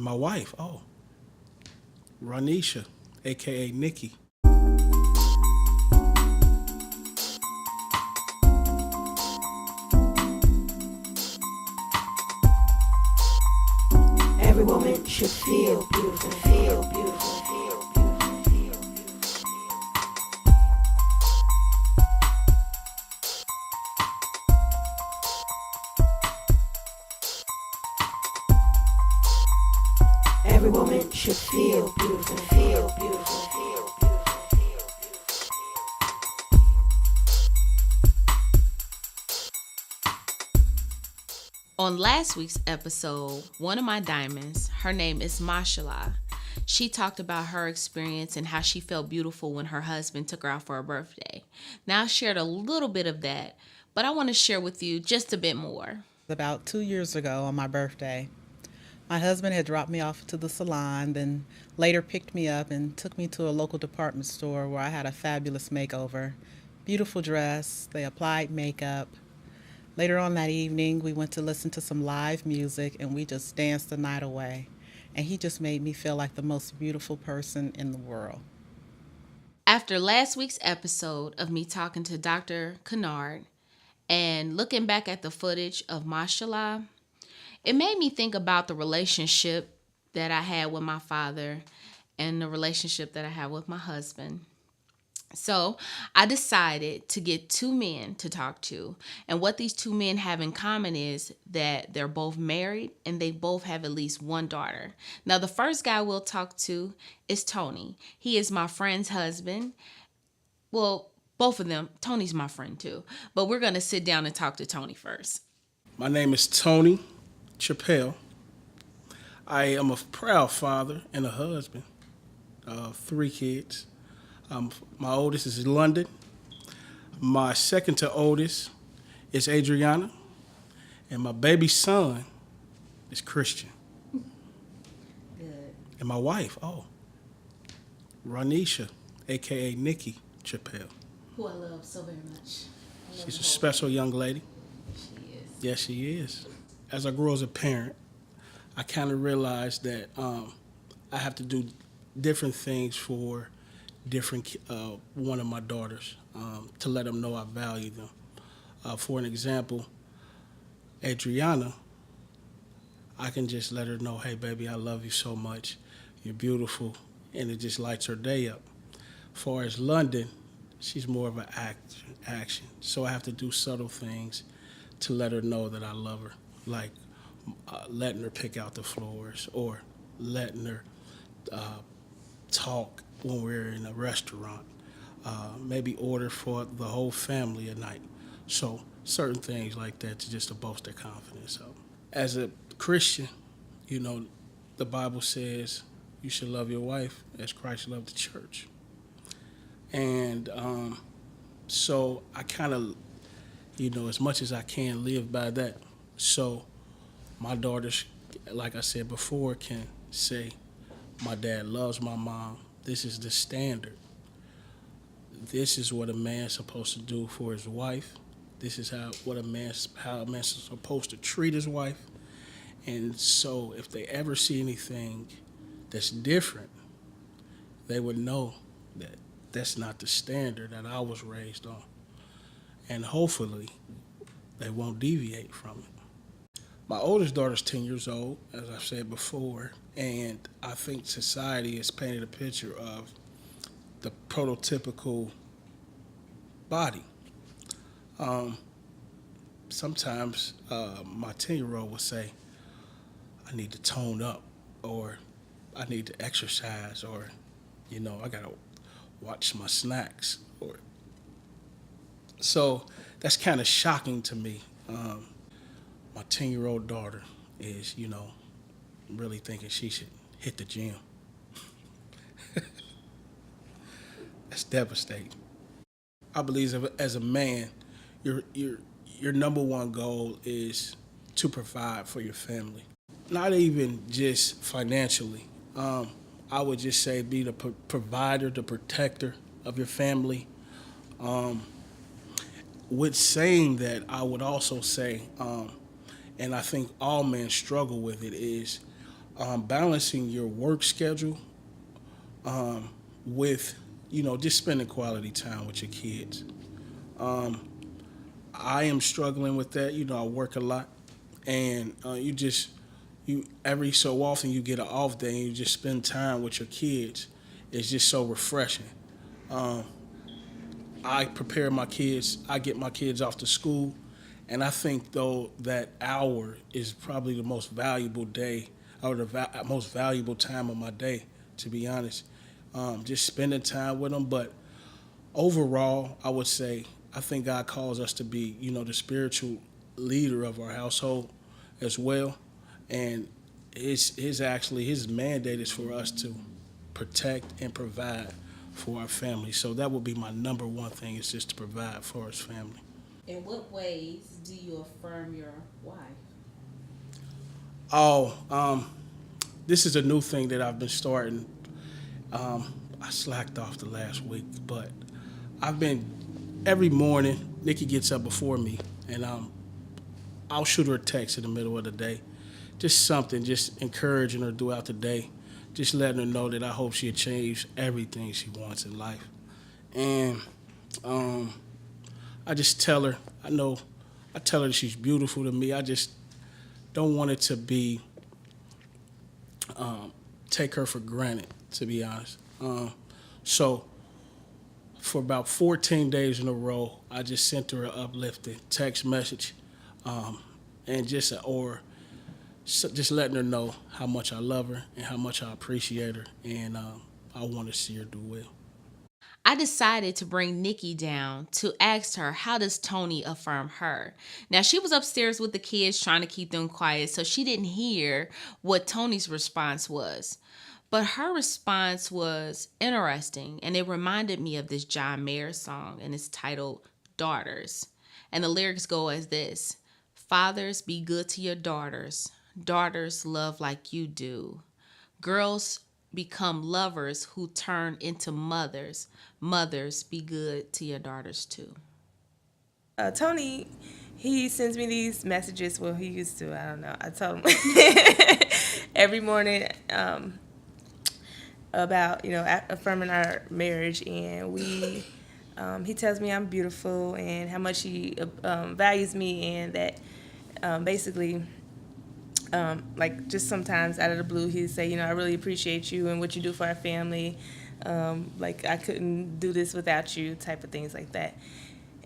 And my wife, Ranisha, a.k.a. Nikki. Every woman should feel beautiful, feel beautiful, feel beautiful, feel beautiful. Every woman should feel beautiful, feel beautiful, feel beautiful, feel beautiful. On last week's episode, one of my diamonds, her name is Mashallah. She talked about her experience and how she felt beautiful when her husband took her out for her birthday. Now I shared a little bit of that, but I want to share with you just a bit more. About 2 years ago on my birthday, my husband had dropped me off to the salon, then later picked me up and took me to a local department store where I had a fabulous makeover. Beautiful dress, they applied makeup. Later on that evening, we went to listen to some live music and we just danced the night away. And he just made me feel like the most beautiful person in the world. After last week's episode of me talking to Dr. Kennard and looking back at the footage of Mashallah, it made me think about the relationship that I had with my father and the relationship that I have with my husband. So I decided to get two men to talk to. And what these two men have in common is that they're both married and they both have at least one daughter. Now, the first guy we'll talk to is Tony. He is my friend's husband. Well, both of them. Tony's my friend too. But we're going to sit down and talk to Tony first. My name is Tony Chappelle. I am a proud father and a husband. 3 kids. My oldest is London. My second to oldest is Adriana. And my baby son is Christian. Good. And my wife, Ranisha, a.k.a. Nikki Chappelle. Who I love so very much. She's a special young lady. She is. Yes, she is. As I grew as a parent, I kind of realized that I have to do different things for different one of my daughters to let them know I value them. For an example, Adriana, I can just let her know, hey, baby, I love you so much. You're beautiful, and it just lights her day up. As far as London, she's more of an action. So I have to do subtle things to let her know that I love her, like letting her pick out the floors or letting her talk when we're in a restaurant, maybe order for the whole family a night. So certain things like that to boost their confidence up. As a Christian, the Bible says you should love your wife as Christ loved the church. And so I kind of, as much as I can, live by that. So my daughters, like I said before, can say, my dad loves my mom. This is the standard. This is what a man's supposed to do for his wife. This is how a man's supposed to treat his wife. And so if they ever see anything that's different, they would know that that's not the standard that I was raised on. And hopefully they won't deviate from it. My oldest daughter's 10 years old, as I've said before, and I think society has painted a picture of the prototypical body. Sometimes my 10-year-old will say, I need to tone up, or I need to exercise, or, I got to watch my snacks. So that's kind of shocking to me. My 10-year-old daughter is, really thinking she should hit the gym. That's devastating. I believe as a man, your number one goal is to provide for your family. Not even just financially. I would just say be the provider, the protector of your family. With saying that, I would also say, and I think all men struggle with it, is balancing your work schedule with, just spending quality time with your kids. I am struggling with that. I work a lot, and you every so often you get an off day and you just spend time with your kids. It's just so refreshing. Um, I prepare my kids. I get my kids off to school, and I think though that hour is probably the most valuable day or the most valuable time of my day. To be honest, just spending time with them. But overall, I would say I think God calls us to be, the spiritual leader of our household as well, and his mandate is for us to protect and provide for our family. So that would be my number one thing, is just to provide for his family. In what ways do you affirm your wife? Oh, this is a new thing that I've been starting. I slacked off the last week, but I've been every morning. Nikki gets up before me, and I'll shoot her a text in the middle of the day, just something, just encouraging her throughout the day, just letting her know that I hope she achieves everything she wants in life. And I just tell her, I tell her that she's beautiful to me. I just don't want it to be take her for granted, to be honest. So for about 14 days in a row, I just sent her an uplifting text message, and just letting her know how much I love her and how much I appreciate her, and I want to see her do well. I decided to bring Nikki down to ask her, how does Tony affirm her? Now, she was upstairs with the kids trying to keep them quiet, so she didn't hear what Tony's response was. But her response was interesting, and it reminded me of this John Mayer song, and it's titled Daughters. And the lyrics go as this: Fathers, be good to your daughters. Daughters, love like you do. Girls, become lovers who turn into mothers. Mothers, be good to your daughters too. Tony, he sends me these messages. Well, he used to. I don't know. I told him every morning about affirming our marriage, and he tells me I'm beautiful and how much he values me, and that basically. Like just sometimes out of the blue, he'd say, I really appreciate you and what you do for our family. Like I couldn't do this without you, type of things like that.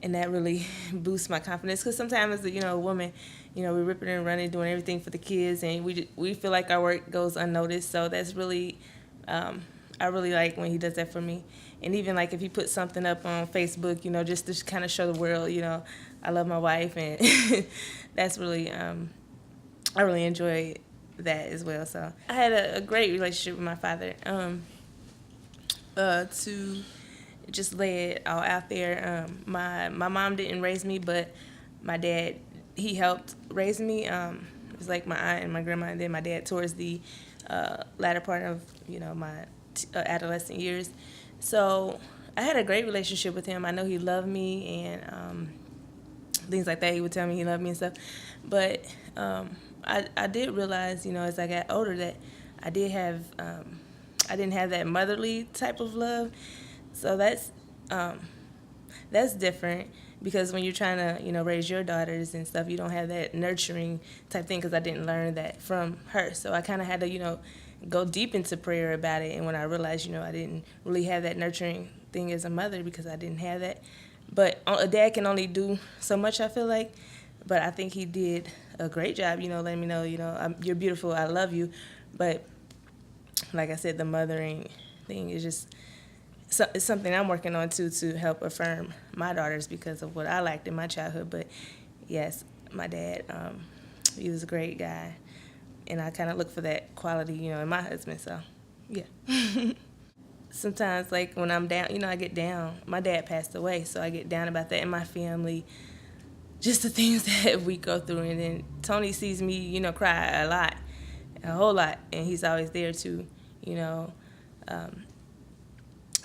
And that really boosts my confidence, because sometimes, a woman, we're ripping and running, doing everything for the kids, and we feel like our work goes unnoticed. So that's really, I really like when he does that for me. And even like if he puts something up on Facebook, just to kind of show the world, I love my wife, and that's really. I really enjoy that as well. So I had a great relationship with my father. To just lay it all out there. My mom didn't raise me, but my dad, he helped raise me. It was like my aunt and my grandma, and then my dad towards the latter part of my adolescent years. So I had a great relationship with him. I know he loved me, and things like that. He would tell me he loved me and stuff. But I did realize, as I got older, that I didn't have that motherly type of love. So that's different, because when you're trying to, raise your daughters and stuff, you don't have that nurturing type thing, because I didn't learn that from her. So I kind of had to, go deep into prayer about it. And when I realized, I didn't really have that nurturing thing as a mother, because I didn't have that. But a dad can only do so much, I feel like. But I think he did a great job, letting me know, you're beautiful, I love you. But like I said, the mothering thing is just it's something I'm working on too, to help affirm my daughters, because of what I lacked in my childhood. But yes, my dad, he was a great guy, and I kind of look for that quality, in my husband. So yeah. Sometimes, like when I'm down, I get down. My dad passed away, so I get down about that in my family. Just the things that we go through. And then Tony sees me, cry a whole lot, and he's always there to,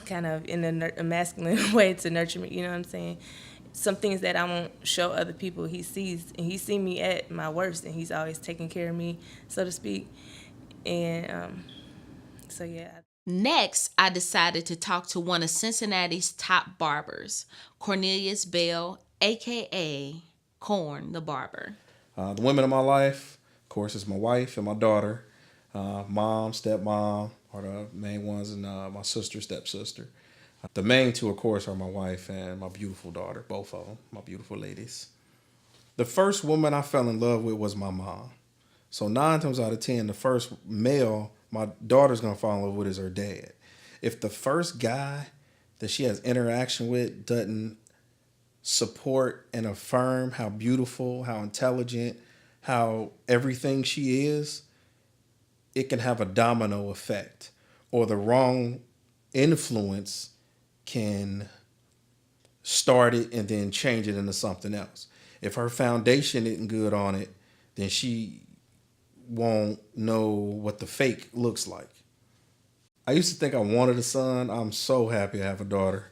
kind of in a masculine way to nurture me, you know what I'm saying? Some things that I won't show other people, he sees, and he's seen me at my worst, and he's always taking care of me, so to speak. And so yeah. Next, I decided to talk to one of Cincinnati's top barbers, Cornelius Bell, aka Corn the Barber. The women in my life, of course, is my wife and my daughter. Mom, stepmom are the main ones, and my sister, stepsister. The main two, of course, are my wife and my beautiful daughter, both of them, my beautiful ladies. The first woman I fell in love with was my mom. So 9 times out of 10, the first male my daughter's going to fall in love with is her dad. If the first guy that she has interaction with doesn't support and affirm how beautiful, how intelligent, how everything she is, it can have a domino effect, or the wrong influence can start it and then change it into something else. If her foundation isn't good on it, then she won't know what the fake looks like. I used to think I wanted a son. I'm so happy I have a daughter.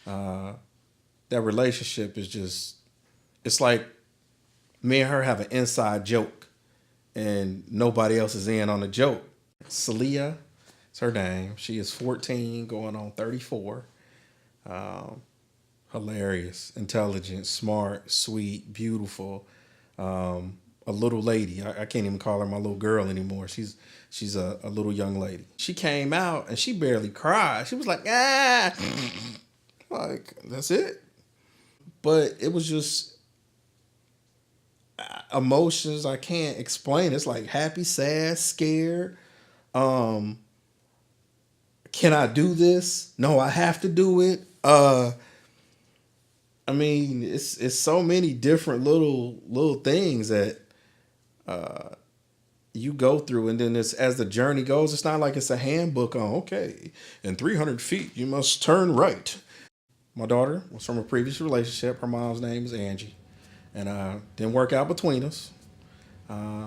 That relationship is just, it's like me and her have an inside joke and nobody else is in on the joke. Saadia, it's her name. She is 14 going on 34. Hilarious, intelligent, smart, sweet, beautiful. A little lady. I can't even call her my little girl anymore. She's a little young lady. She came out and she barely cried. She was like, ah, like, that's it. But it was just emotions I can't explain. It's like happy, sad, scared. Can I do this? No, I have to do it. I mean, it's so many different little things that you go through, and then it's, as the journey goes, it's not like it's a handbook on, okay, in 300 feet you must turn right. My daughter was from a previous relationship. Her mom's name is Angie, and didn't work out between us.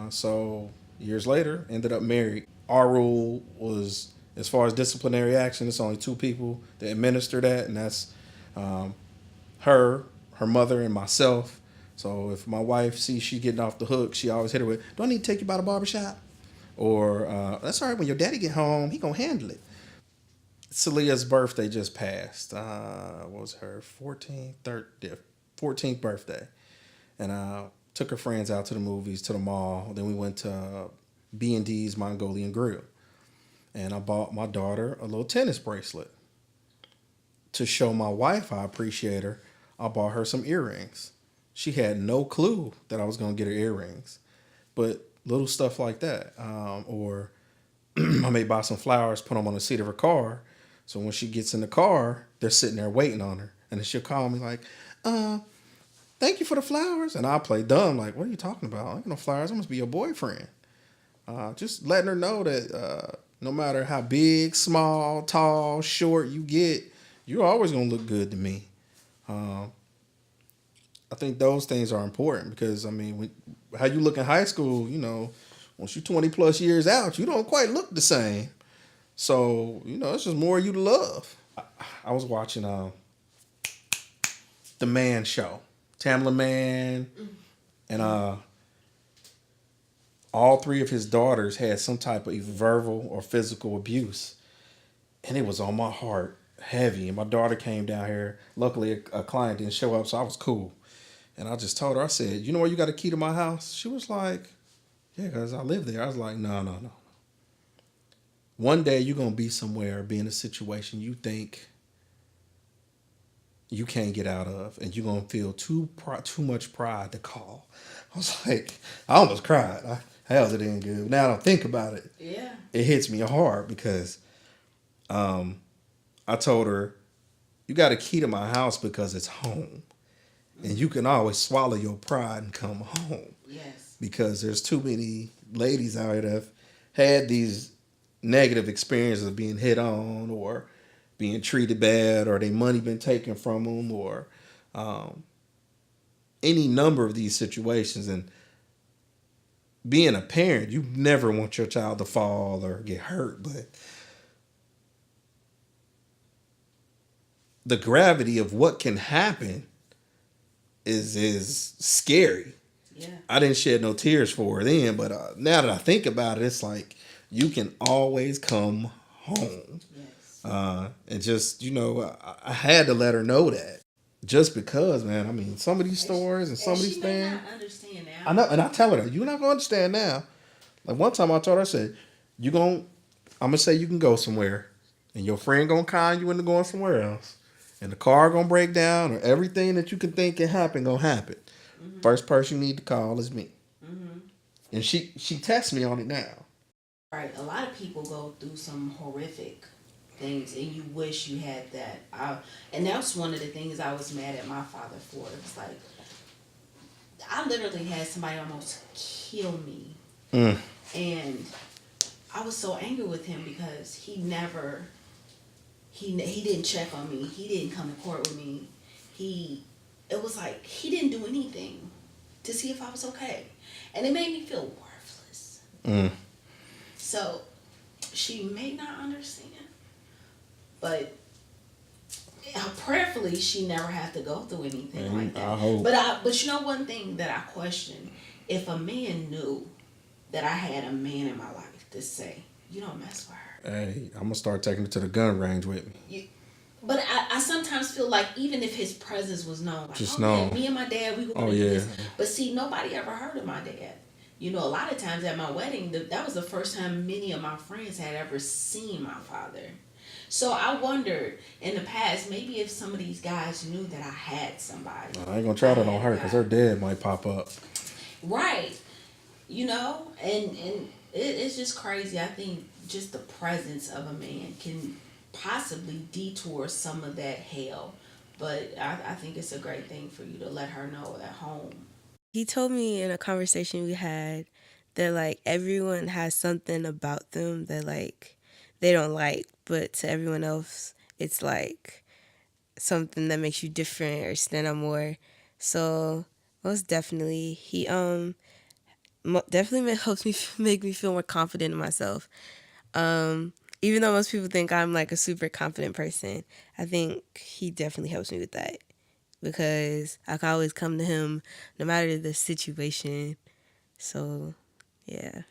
So years later, ended up married. Our rule was, as far as disciplinary action, it's only 2 people that administer that, and that's her mother, and myself. So if my wife sees she getting off the hook, she always hit her with, do I need to take you by the barbershop? Or that's all right, when your daddy get home, he gonna handle it. Saadia's birthday just passed. What was her 14th birthday. And I took her friends out to the movies, to the mall. Then we went to B&D's Mongolian Grill. And I bought my daughter a little tennis bracelet. To show my wife I appreciate her, I bought her some earrings. She had no clue that I was going to get her earrings. But little stuff like that. Or I may buy some flowers, put them on the seat of her car. So when she gets in the car, they're sitting there waiting on her. And then she'll call me like, thank you for the flowers. And I'll play dumb, like, what are you talking about? I ain't no flowers. I must be your boyfriend. Just letting her know that no matter how big, small, tall, short you get, you're always going to look good to me. I think those things are important because, I mean, how you look in high school, you know, once you're 20 plus years out, you don't quite look the same. So, you know, it's just more of you to love. I was watching The Man Show, Tamla Man, and all 3 of his daughters had some type of either verbal or physical abuse. And it was on my heart, heavy. And my daughter came down here. Luckily, a client didn't show up, so I was cool. And I just told her, I said, you know where you got a key to my house? She was like, yeah, because I live there. I was like, no. One day you're going to be somewhere, be in a situation you think you can't get out of, and you're going to feel too much pride to call. I was like, I almost cried. Hell's it ain't good. Now I don't think about it. Yeah. It hits me hard because I told her, you got a key to my house because it's home. And you can always swallow your pride and come home. Yes. Because there's too many ladies out here that have had these negative experiences of being hit on or being treated bad or their money been taken from them or any number of these situations. And being a parent, you never want your child to fall or get hurt, but the gravity of what can happen is scary. Yeah. I didn't shed no tears for her then, but now that I think about it, it's like you can always come home. And just, I had to let her know that. Just because, man, I mean, some of these stories and some of these She may things. not understand now. I know, and I tell her, you're not going to understand now. Like one time I told her, I said, I'm going to say you can go somewhere, and your friend going to con you into going somewhere else. And the car going to break down, or everything that you can think can happen going to happen. Mm-hmm. First person you need to call is me. Mm-hmm. And she tests me on it now. Right, a lot of people go through some horrific things, and you wish you had that. And that's one of the things I was mad at my father for. It's like, I literally had somebody almost kill me. And I was so angry with him because he didn't check on me. He didn't come to court with me. It was like he didn't do anything to see if I was okay. And it made me feel worthless. So she may not understand, but prayerfully she never had to go through anything like that. I hope. But you know one thing that I question, if a man knew that I had a man in my life to say, you don't mess with her. Hey, I'm gonna start taking her to the gun range with me. But I sometimes feel like even if his presence was known, like, Just man, known. me and my dad, we were going to do this. But see, nobody ever heard of my dad. You know, a lot of times at my wedding, that was the first time many of my friends had ever seen my father. So I wondered in the past, maybe if some of these guys knew that I had somebody. I ain't gonna try that on her because her dad might pop up. Right. You know, and it's just crazy. I think just the presence of a man can possibly detour some of that hell. But I think it's a great thing for you to let her know at home. He told me in a conversation we had that, like, everyone has something about them that, like, they don't like, but to everyone else, it's, like, something that makes you different or stand out more. So, most definitely, he definitely helps me make me feel more confident in myself. Even though most people think I'm, like, a super confident person, I think he definitely helps me with that. Because I can always come to him no matter the situation. So, yeah.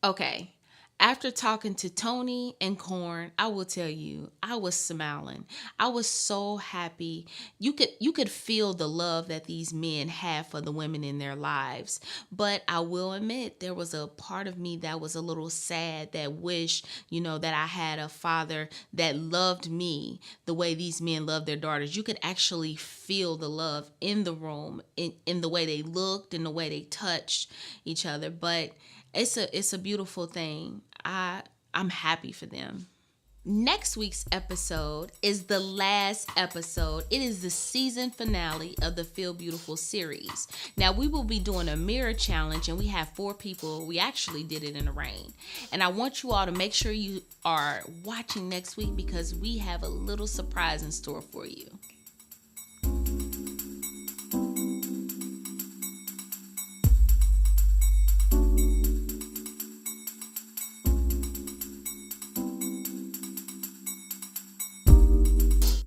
Okay. After talking to Tony and Corn, I will tell you, I was smiling. I was so happy. You could feel the love that these men have for the women in their lives. But I will admit there was a part of me that was a little sad, that wished, that I had a father that loved me the way these men love their daughters. You could actually feel the love in the room, in the way they looked, in the way they touched each other. But it's a beautiful thing. I'm happy for them. Next week's episode is the last episode. It is the season finale of the Feel Beautiful series. Now, we will be doing a mirror challenge, and we have 4 people. We actually did it in the rain. And I want you all to make sure you are watching next week because we have a little surprise in store for you.